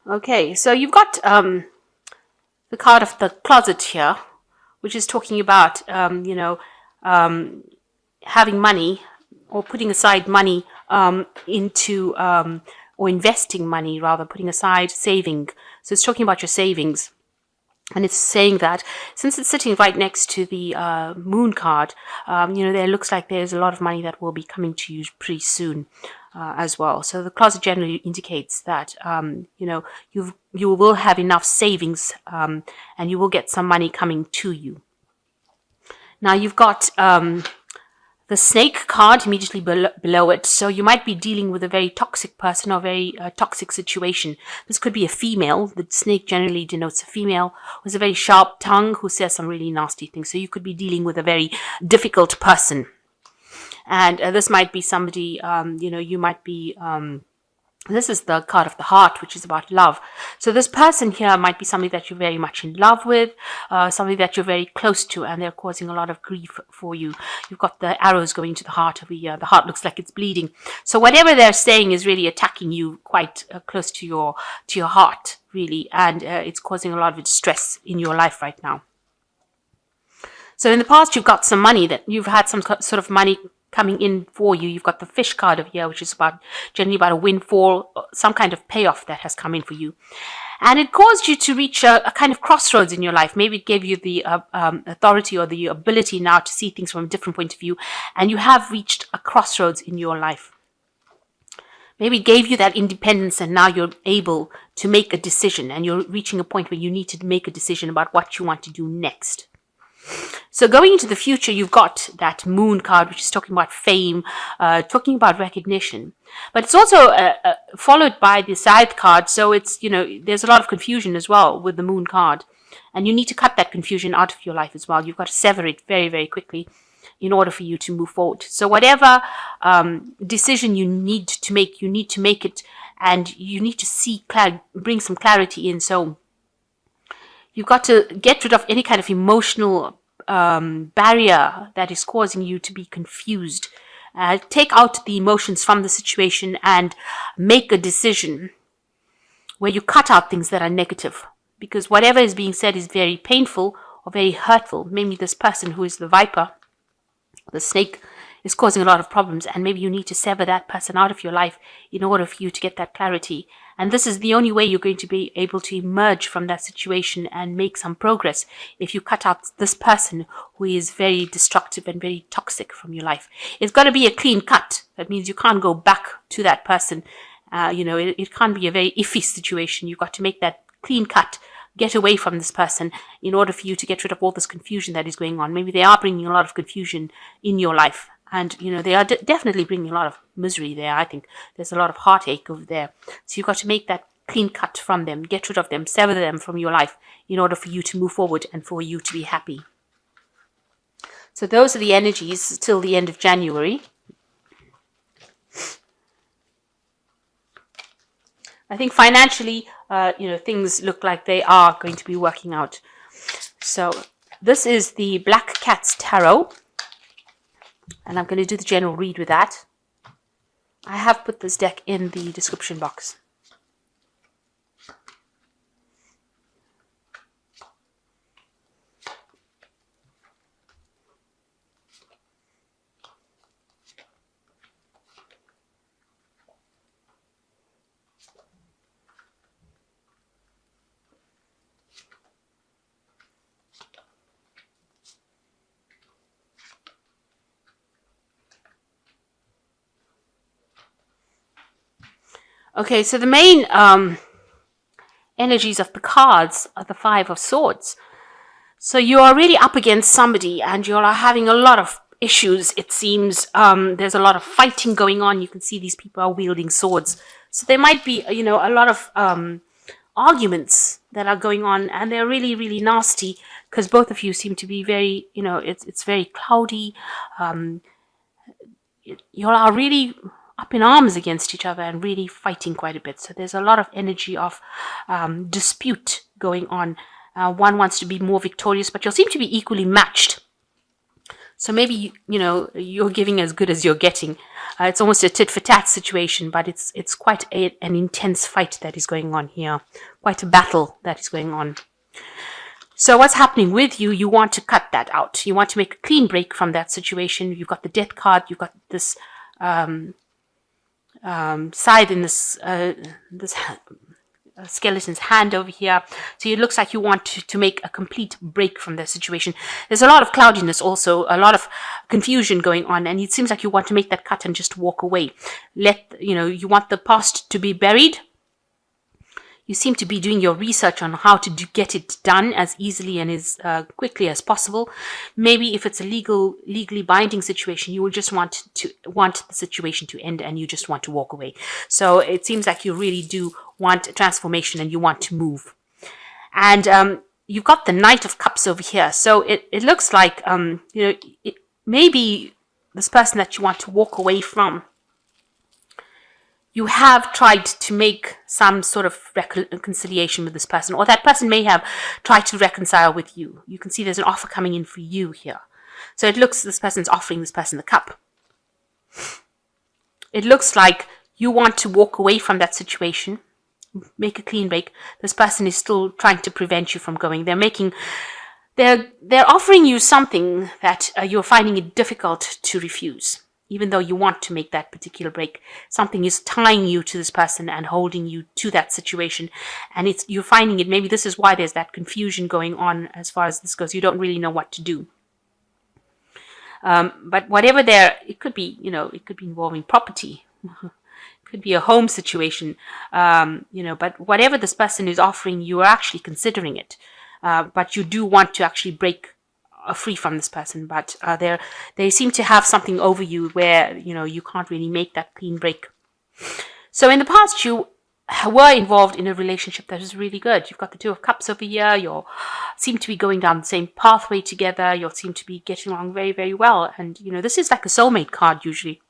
Okay, so you've got the card of the closet here, which is talking about, having money or putting aside money into, or investing money rather, putting aside saving. So it's talking about your savings. And it's saying that since it's sitting right next to the moon card, there looks like there's a lot of money that will be coming to you pretty soon as well. So the closet generally indicates that, you will have enough savings and you will get some money coming to you. Now you've got the snake card immediately below it. So you might be dealing with a very toxic person or very toxic situation. This could be a female. The snake generally denotes a female with a very sharp tongue who says some really nasty things. So you could be dealing with a very difficult person. And this might be somebody, you might be... this is the card of the heart, which is about love. So this person here might be somebody that you're very much in love with, somebody that you're very close to, and they're causing a lot of grief for you. You've got the arrows going to the heart over here. The heart looks like it's bleeding. So whatever they're saying is really attacking you quite close to your heart, really, and it's causing a lot of stress in your life right now. So in the past, you've got some money that you've had some sort of money coming in for you. You've got the fish card over here, which is generally about a windfall, some kind of payoff that has come in for you. And it caused you to reach a kind of crossroads in your life. Maybe it gave you the authority or the ability now to see things from a different point of view. And you have reached a crossroads in your life. Maybe it gave you that independence and now you're able to make a decision. And you're reaching a point where you need to make a decision about what you want to do next. So going into the future, you've got that moon card, which is talking about fame, talking about recognition. But it's also followed by the scythe card. So it's, there's a lot of confusion as well with the moon card. And you need to cut that confusion out of your life as well. You've got to sever it very, very quickly in order for you to move forward. So whatever decision you need to make it, and you need to bring some clarity in. So you've got to get rid of any kind of emotional barrier that is causing you to be confused. Take out the emotions from the situation and make a decision where you cut out things that are negative. Because whatever is being said is very painful or very hurtful. Maybe this person who is the viper, the snake, is causing a lot of problems, and maybe you need to sever that person out of your life in order for you to get that clarity. And this is the only way you're going to be able to emerge from that situation and make some progress, if you cut out this person who is very destructive and very toxic from your life. It's got to be a clean cut. That means you can't go back to that person. It can't be a very iffy situation. You've got to make that clean cut. Get away from this person in order for you to get rid of all this confusion that is going on. Maybe they are bringing a lot of confusion in your life. And, they are definitely bringing a lot of misery there. I think there's a lot of heartache over there. So you've got to make that clean cut from them, get rid of them, sever them from your life in order for you to move forward and for you to be happy. So those are the energies till the end of January. I think financially, things look like they are going to be working out. So this is the Black Cat's Tarot. And I'm going to do the general read with that. I have put this deck in the description box. Okay, so the main energies of the cards are the Five of Swords. So you are really up against somebody and you are having a lot of issues, it seems. There's a lot of fighting going on. You can see these people are wielding swords. So there might be, a lot of arguments that are going on, and they're really, really nasty because both of you seem to be very, it's very cloudy. You all are really up in arms against each other and really fighting quite a bit. So there's a lot of energy of dispute going on. One wants to be more victorious, but you'll seem to be equally matched. So maybe, you're giving as good as you're getting. It's almost a tit for tat situation, but it's quite an intense fight that is going on here, quite a battle that is going on. So what's happening with you? You want to cut that out. You want to make a clean break from that situation. You've got the death card. You've got this side in this skeleton's hand over here. So it looks like you want to make a complete break from the situation. There's a lot of cloudiness also, a lot of confusion going on, and it seems like you want to make that cut and just walk away. You want the past to be buried. You seem to be doing your research on how to get it done as easily and as quickly as possible. Maybe if it's a legally binding situation, you will just want the situation to end, and you just want to walk away. So it seems like you really do want a transformation, and you want to move. And you've got the Knight of Cups over here. So it looks like maybe this person that you want to walk away from, you have tried to make some sort of reconciliation with this person, or that person may have tried to reconcile with you. You can see there's an offer coming in for you here. So it looks this person's offering this person the cup. It looks like you want to walk away from that situation, make a clean break. This person is still trying to prevent you from going. They're offering you something that you're finding it difficult to refuse. Even though you want to make that particular break, something is tying you to this person and holding you to that situation. And you're finding it, maybe this is why there's that confusion going on as far as this goes. You don't really know what to do. But whatever it could be, it could be involving property. It could be a home situation, but whatever this person is offering, you are actually considering it. But you do want to actually break free from this person, but they seem to have something over you where you can't really make that clean break. So in the past, you were involved in a relationship that was really good. You've got the Two of Cups over here. You seem to be going down the same pathway together. You seem to be getting along very, very well. And this is like a soulmate card usually.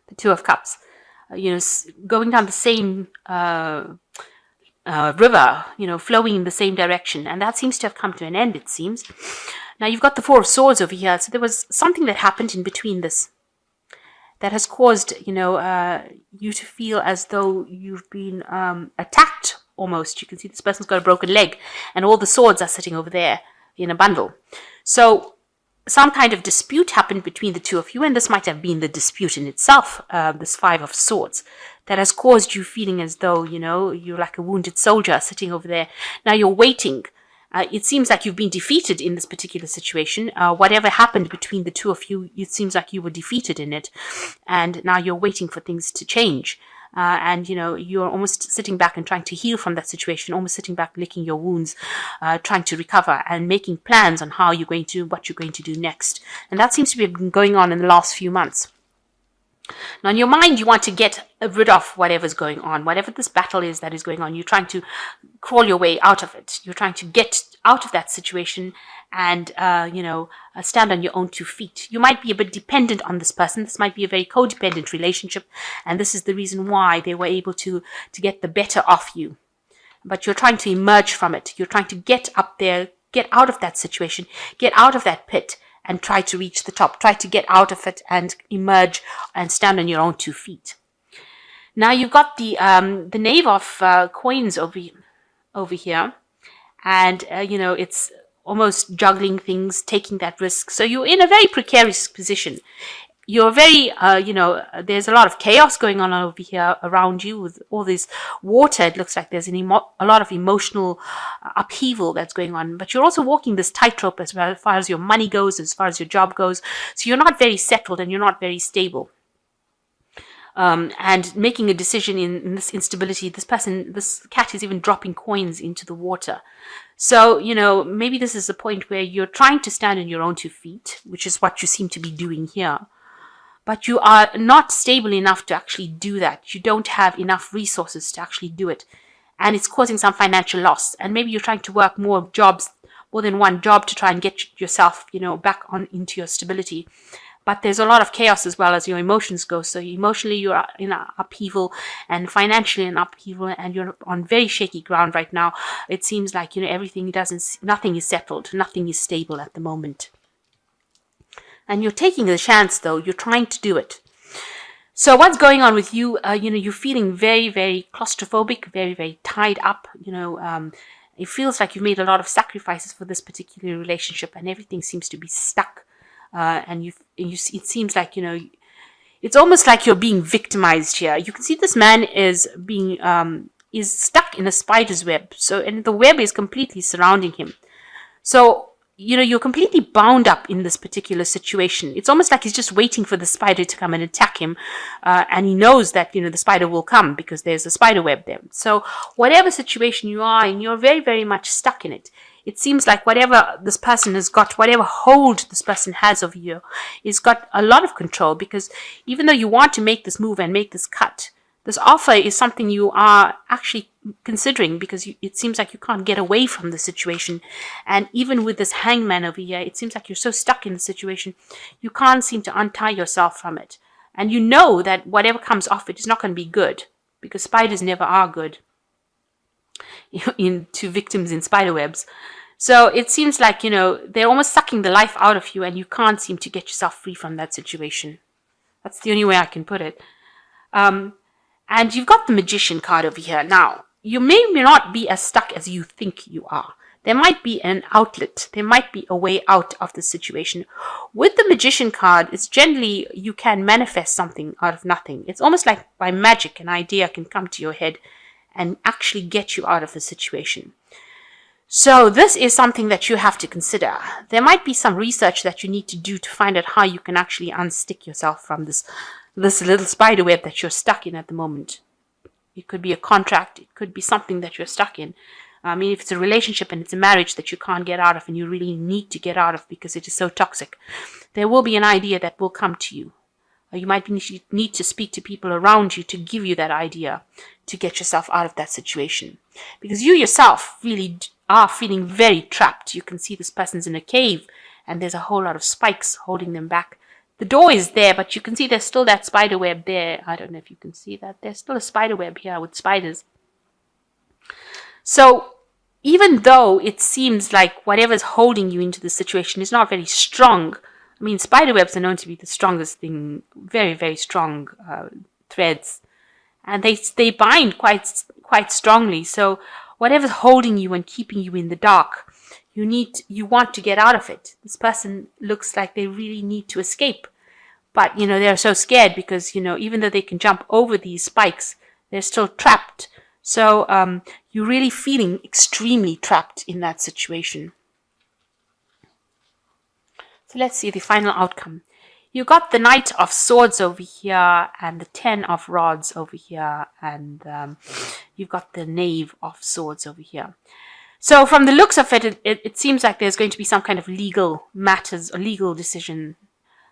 The Two of Cups, going down the same river, flowing in the same direction. And that seems to have come to an end, it seems. Now you've got the Four of Swords over here. So there was something that happened in between this that has caused, you to feel as though you've been attacked almost. You can see this person's got a broken leg, and all the swords are sitting over there in a bundle. So some kind of dispute happened between the two of you, and this might have been the dispute in itself, this Five of Swords, that has caused you feeling as though, you're like a wounded soldier sitting over there. Now you're waiting. It seems like you've been defeated in this particular situation. Whatever happened between the two of you, it seems like you were defeated in it. And now you're waiting for things to change. And you're almost sitting back and trying to heal from that situation, almost sitting back, licking your wounds, trying to recover and making plans on what you're going to do next. And that seems to be going on in the last few months. Now, in your mind, you want to get rid of whatever's going on, whatever this battle is that is going on. You're trying to crawl your way out of it. You're trying to get out of that situation and, stand on your own 2 feet. You might be a bit dependent on this person. This might be a very codependent relationship. And this is the reason why they were able to get the better of you. But you're trying to emerge from it. You're trying to get up there, get out of that situation, get out of that pit, and try to reach the top. Try to get out of it and emerge and stand on your own 2 feet. Now you've got the Knave of Coins over here, and it's almost juggling things, taking that risk. So you're in a very precarious position. You're very, there's a lot of chaos going on over here around you with all this water. It looks like there's a lot of emotional upheaval that's going on. But you're also walking this tightrope as far as your money goes, as far as your job goes. So you're not very settled and you're not very stable. And making a decision in this instability, this cat is even dropping coins into the water. So, maybe this is a point where you're trying to stand on your own 2 feet, which is what you seem to be doing here. But you are not stable enough to actually do that. You don't have enough resources to actually do it. And it's causing some financial loss. And maybe you're trying to work more than one job to try and get yourself, back on into your stability. But there's a lot of chaos as well as your emotions go. So emotionally, you're in an upheaval, and financially in upheaval, and you're on very shaky ground right now. It seems like, nothing is settled. Nothing is stable at the moment. And you're taking the chance, though. You're trying to do it. So what's going on with you? You're feeling very, very claustrophobic, very, very tied up. It feels like you've made a lot of sacrifices for this particular relationship, and everything seems to be stuck. It seems like it's almost like you're being victimized here. You can see this man is being is stuck in a spider's web. So, and the web is completely surrounding him. So, you're completely bound up in this particular situation. It's almost like he's just waiting for the spider to come and attack him. And he knows that, the spider will come because there's a spider web there. So whatever situation you are in, you're very, very much stuck in it. It seems like whatever this person has got, whatever hold this person has over you, is got a lot of control, because even though you want to make this move and make this cut, this offer is something you are actually considering, because it seems like you can't get away from the situation. And even with this hangman over here, it seems like you're so stuck in the situation, you can't seem to untie yourself from it. And you know that whatever comes off it is not going to be good, because spiders never are good to victims in spider webs. So it seems like, they're almost sucking the life out of you, and you can't seem to get yourself free from that situation. That's the only way I can put it. And you've got the Magician card over here. Now, you may not be as stuck as you think you are. There might be an outlet. There might be a way out of the situation. With the Magician card, it's generally you can manifest something out of nothing. It's almost like by magic, an idea can come to your head and actually get you out of the situation. So this is something that you have to consider. There might be some research that you need to do to find out how you can actually unstick yourself from this little spider web that you're stuck in at the moment. It could be a contract. It could be something that you're stuck in. I mean, if it's a relationship and it's a marriage that you can't get out of and you really need to get out of because it is so toxic, there will be an idea that will come to you. Or you might need to speak to people around you to give you that idea to get yourself out of that situation. Because you yourself really are feeling very trapped. You can see this person's in a cave and there's a whole lot of spikes holding them back. The door is there, but you can see there's still that spider web there. I don't know if you can see that. There's still a spider web here with spiders. So even though it seems like whatever's holding you into the situation is not very strong, I mean, spider webs are known to be the strongest thing, very, very strong threads. And they bind quite strongly. So whatever's holding you and keeping you in the dark, you want to get out of it. This person looks like they really need to escape. But, they're so scared because, even though they can jump over these spikes, they're still trapped. So you're really feeling extremely trapped in that situation. So let's see the final outcome. You got the Knight of Swords over here and the 10 of Rods over here. And you've got the Knave of Swords over here. So from the looks of it, it seems like there's going to be some kind of legal matters or legal decision.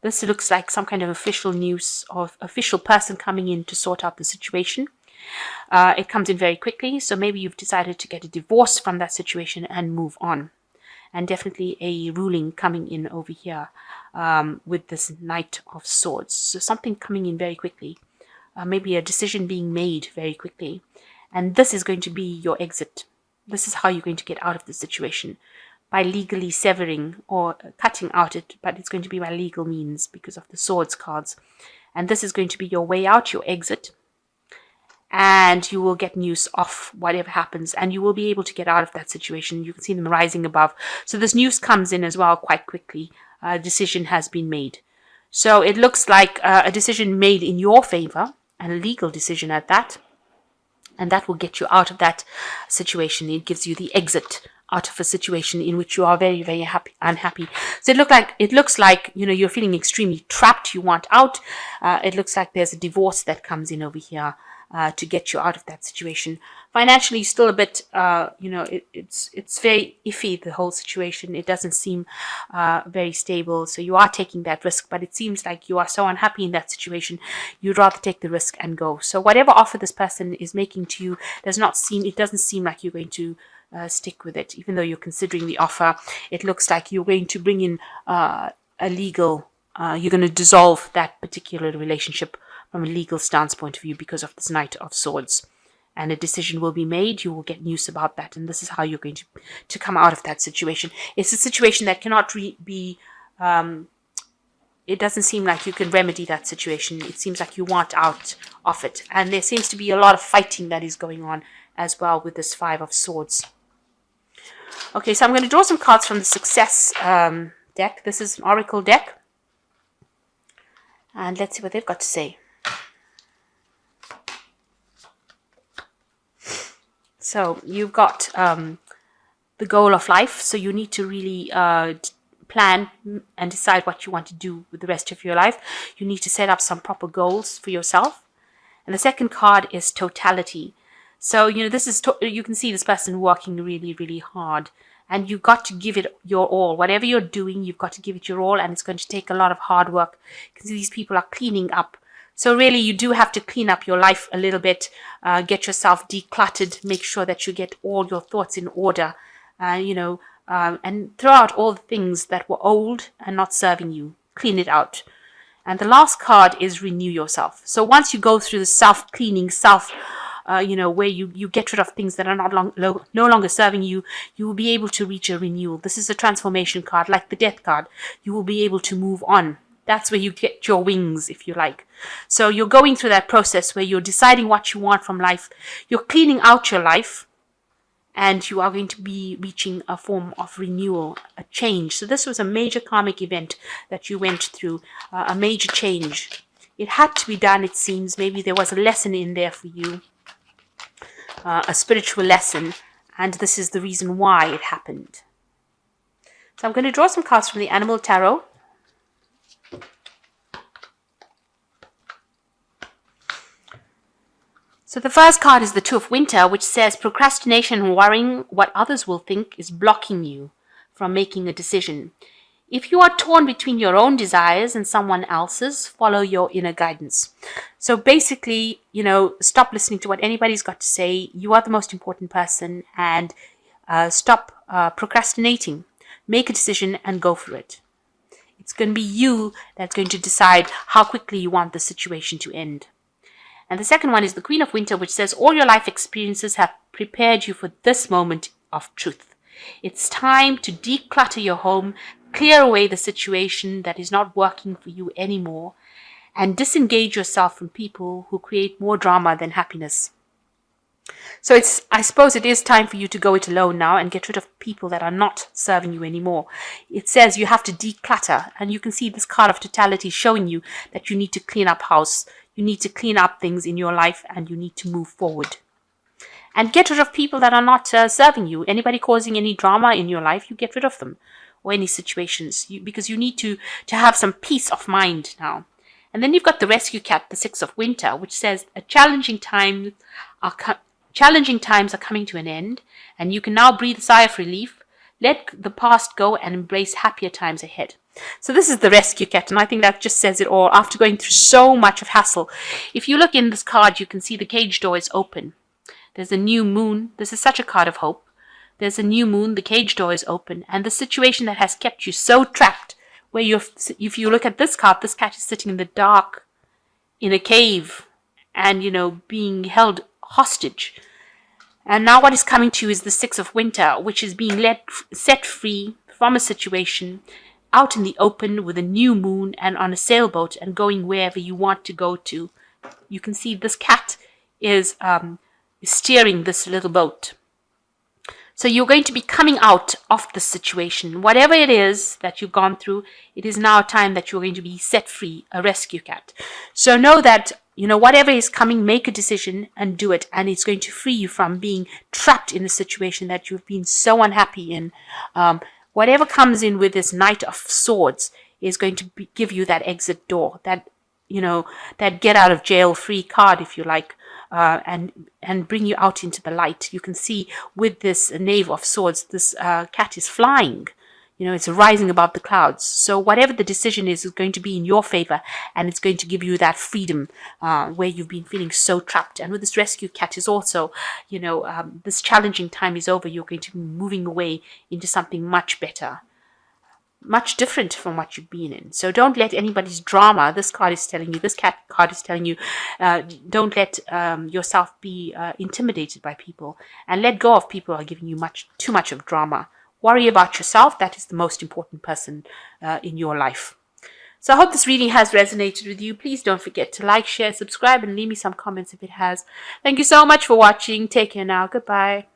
This looks like some kind of official news or official person coming in to sort out the situation. It comes in very quickly, so maybe you've decided to get a divorce from that situation and move on. And definitely a ruling coming in over here with this Knight of Swords. So something coming in very quickly. Maybe a decision being made very quickly. And this is going to be your exit. This is how you're going to get out of the situation, by legally severing or cutting out it, but it's going to be by legal means because of the swords cards. And this is going to be your way out, your exit. And you will get news of whatever happens, and you will be able to get out of that situation. You can see them rising above. So this news comes in as well quite quickly. A decision has been made. So it looks like a decision made in your favor, and a legal decision at that. And that will get you out of that situation. It gives you the exit out of a situation in which you are very, very unhappy. So it looks like you're feeling extremely trapped. You want out. It looks like there's a divorce that comes in over here to get you out of that situation. Financially, still a bit, it's very iffy, the whole situation. It doesn't seem very stable. So you are taking that risk, but it seems like you are so unhappy in that situation, you'd rather take the risk and go. So whatever offer this person is making to you doesn't seem like you're going to stick with it. Even though you're considering the offer, it looks like you're going to bring in a legal, you're going to dissolve that particular relationship from a legal stance point of view because of this Knight of Swords. And a decision will be made. You will get news about that. And this is how you're going to come out of that situation. It's a situation that cannot be it doesn't seem like you can remedy that situation. It seems like you want out of it. And there seems to be a lot of fighting that is going on as well with this Five of Swords. Okay, so I'm going to draw some cards from the Success deck. This is an Oracle deck. And let's see what they've got to say. So you've got the goal of life. So you need to really plan and decide what you want to do with the rest of your life. You need to set up some proper goals for yourself. And the second card is totality. So, this is, you can see this person working really, really hard. And you've got to give it your all. Whatever you're doing, you've got to give it your all. And it's going to take a lot of hard work. Because these people are cleaning up. So really, you do have to clean up your life a little bit. Get yourself decluttered. Make sure that you get all your thoughts in order. And throw out all the things that were old and not serving you. Clean it out. And the last card is renew yourself. So once you go through the self-cleaning, where you get rid of things that are no longer serving you, you will be able to reach a renewal. This is a transformation card, like the Death card. You will be able to move on. That's where you get your wings, if you like. So you're going through that process where you're deciding what you want from life. You're cleaning out your life. And you are going to be reaching a form of renewal, a change. So this was a major karmic event that you went through, a major change. It had to be done, it seems. Maybe there was a lesson in there for you, a spiritual lesson. And this is the reason why it happened. So I'm going to draw some cards from the Animal Tarot. So the first card is the Two of Winter, which says procrastination and worrying what others will think is blocking you from making a decision. If you are torn between your own desires and someone else's, follow your inner guidance. So basically, stop listening to what anybody's got to say. You are the most important person, and stop procrastinating. Make a decision and go for it. It's going to be you that's going to decide how quickly you want the situation to end. And the second one is the Queen of Winter, which says all your life experiences have prepared you for this moment of truth. It's time to declutter your home, clear away the situation that is not working for you anymore, and disengage yourself from people who create more drama than happiness. So I suppose it is time for you to go it alone now and get rid of people that are not serving you anymore. It says you have to declutter, and you can see this card of totality showing you that you need to clean up house. You need to clean up things in your life, and you need to move forward. And get rid of people that are not serving you. Anybody causing any drama in your life, you get rid of them. Or any situations. Because you need to have some peace of mind now. And then you've got the Rescue Cat, the Six of Winter, which says challenging times are coming to an end. And you can now breathe a sigh of relief. Let the past go and embrace happier times ahead. So this is the Rescue Cat, and I think that just says it all. After going through so much of hassle, if you look in this card, you can see the cage door is open. There's a new moon. This is such a card of hope. There's a new moon. The cage door is open, and the situation that has kept you so trapped, where if you look at this card, this cat is sitting in the dark, in a cave, and being held hostage. And now what is coming to you is the Six of Winter, which is being set free from a situation, out in the open with a new moon and on a sailboat and going wherever you want to go to. You can see this cat is steering this little boat. So you're going to be coming out of the situation. Whatever it is that you've gone through, it is now time that you're going to be set free, a rescue cat. So know that, whatever is coming, make a decision and do it. And it's going to free you from being trapped in a situation that you've been so unhappy in. Whatever comes in with this Knight of Swords is going to give you that exit door, that get out of jail free card, if you like, and bring you out into the light. You can see with this Knave of Swords, this cat is flying. It's rising above the clouds. So whatever the decision is going to be in your favor, and it's going to give you that freedom where you've been feeling so trapped. And with this Rescue Cat is also, this challenging time is over. You're going to be moving away into something much better, much different from what you've been in. So don't let anybody's drama, this card is telling you, this cat card is telling you, don't let yourself be intimidated by people, and let go of people who are giving you too much of drama. Worry about yourself. That is the most important person in your life. So I hope this reading has resonated with you. Please don't forget to like, share, subscribe, and leave me some comments if it has. Thank you so much for watching. Take care now. Goodbye.